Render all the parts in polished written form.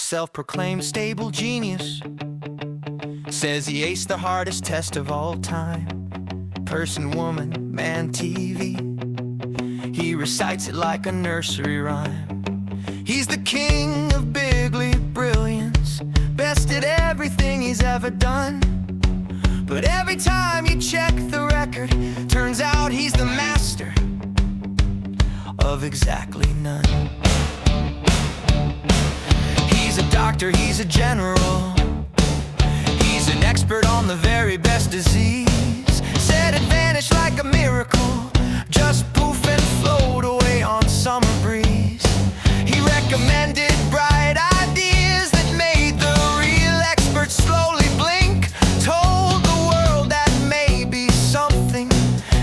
self-proclaimed stable genius. Says he aced the hardest test of all time. Person, woman, man, TV. He recites it like a nursery rhyme. He's the king of bigly brilliance, best at everything he's ever done. But every time you check the record, turns out he's the master of exactly none. He's a doctor, he's a general, he's an expert on the very best disease. Said it vanished like a miracle, just poof and float away on summer breeze. He recommended bright ideas that made the real experts slowly blink. Told the world that maybe something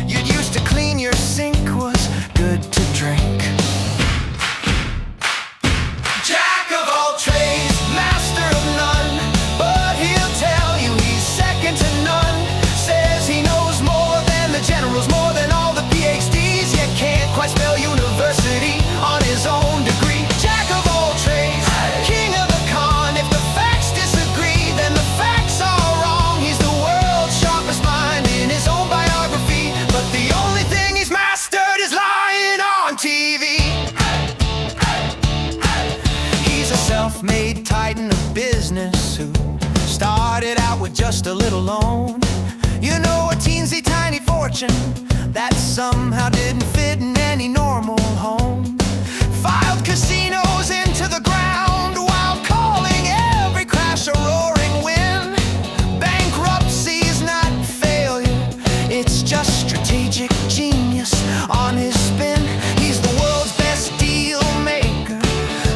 you'd use to clean your sink was good to drink. Jack of all trades, master of none, but he'll tell you he's second to none. Says he knows more than the generals, more than all the PhDs, yet can't quite spell university on his own degree. Jack of all trades, king of the con. If the facts disagree, then the facts are wrong. He's the world's sharpest mind in his own biography, but the only thing he's mastered is lying on TV. He's a self-made titan of business who started out with just a little loan. You know, a teensy tiny fortune that somehow didn't fit in any normal home. Filed casinos into the ground while calling every crash a roaring win. Bankruptcy's not failure, it's just strategic genius on his spin. He's the world's best deal maker,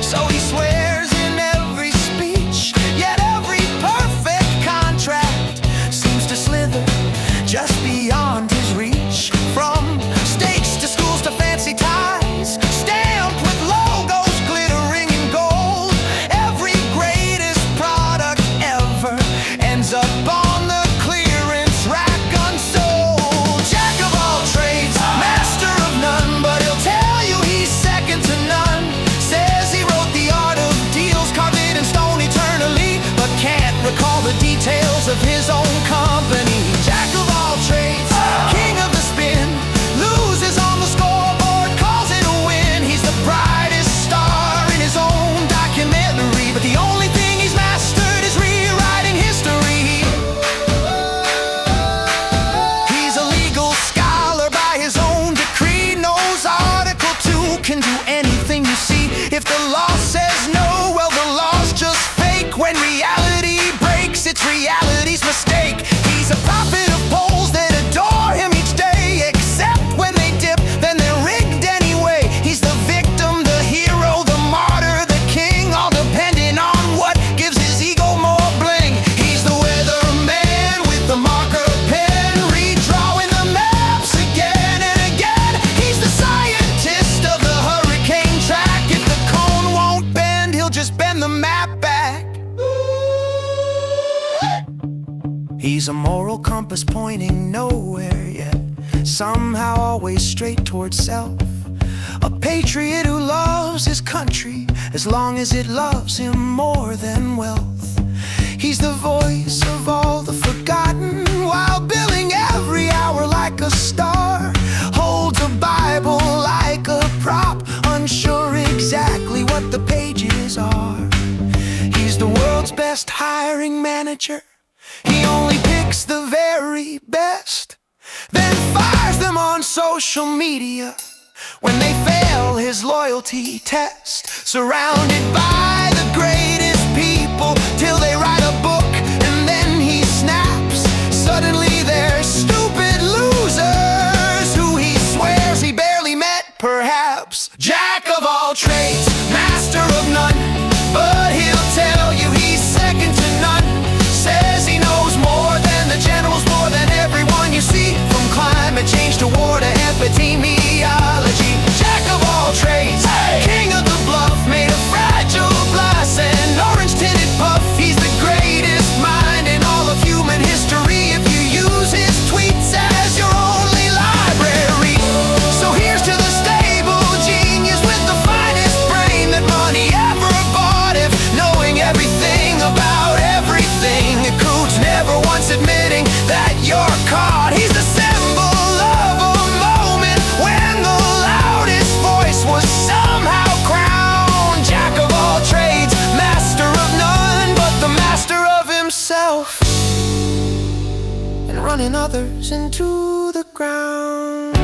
so he swears in every speech. Yet every perfect contract seems to slither just beyond his reach. From steaks to schools to fancy ties, stamped with logos glittering in gold. Every greatest product ever ends up on the clearance rack unsold. Jack of all trades, master of none, but he'll tell you he's second to none. Says he wrote The Art of Deals, carved it in stone eternally, but can't recall the details of his own company. Jack of all trades, king of the spin, loses on the scoreboard, calls it a win. He's the brightest star in his own documentary, but the only thing he's mastered is rewriting history. He's a legal scholar by his own decree, knows Article 2 can do anything you see. If the law says no, well, the law's just fake. When reality breaks, it's reality's mistake. He's a prophet of polls that adore him each day, except when they dip, then they're rigged anyway. He's the victim, the hero, the martyr, the king, all depending on what gives his ego more bling. He's the weatherman with the marker pen, redrawing the maps again and again. He's the scientist of the hurricane track. If the cone won't bend, he'll just bend the map back. He's a moral compass pointing nowhere, yet somehow always straight towards self. A patriot who loves his country as long as it loves him more than wealth. He's the voice of all the forgotten while billing every hour like a star. Holds a Bible like a prop, unsure exactly what the pages are. He's the world's best hiring manager. He only picks the very best, then fires them on social media when they fail his loyalty test. Surrounded by the greatest people till they write a book and then he snaps. Suddenly they're stupid losers who he swears he barely met, perhaps. Jack of all trades, master of none, but he'll tell you he's second to none. Says he knows more than the generals, more than everyone you see, from climate change to war to epidemiology. Jack of all trades, king of the bluff, made of fragile glass. off and running others into the ground.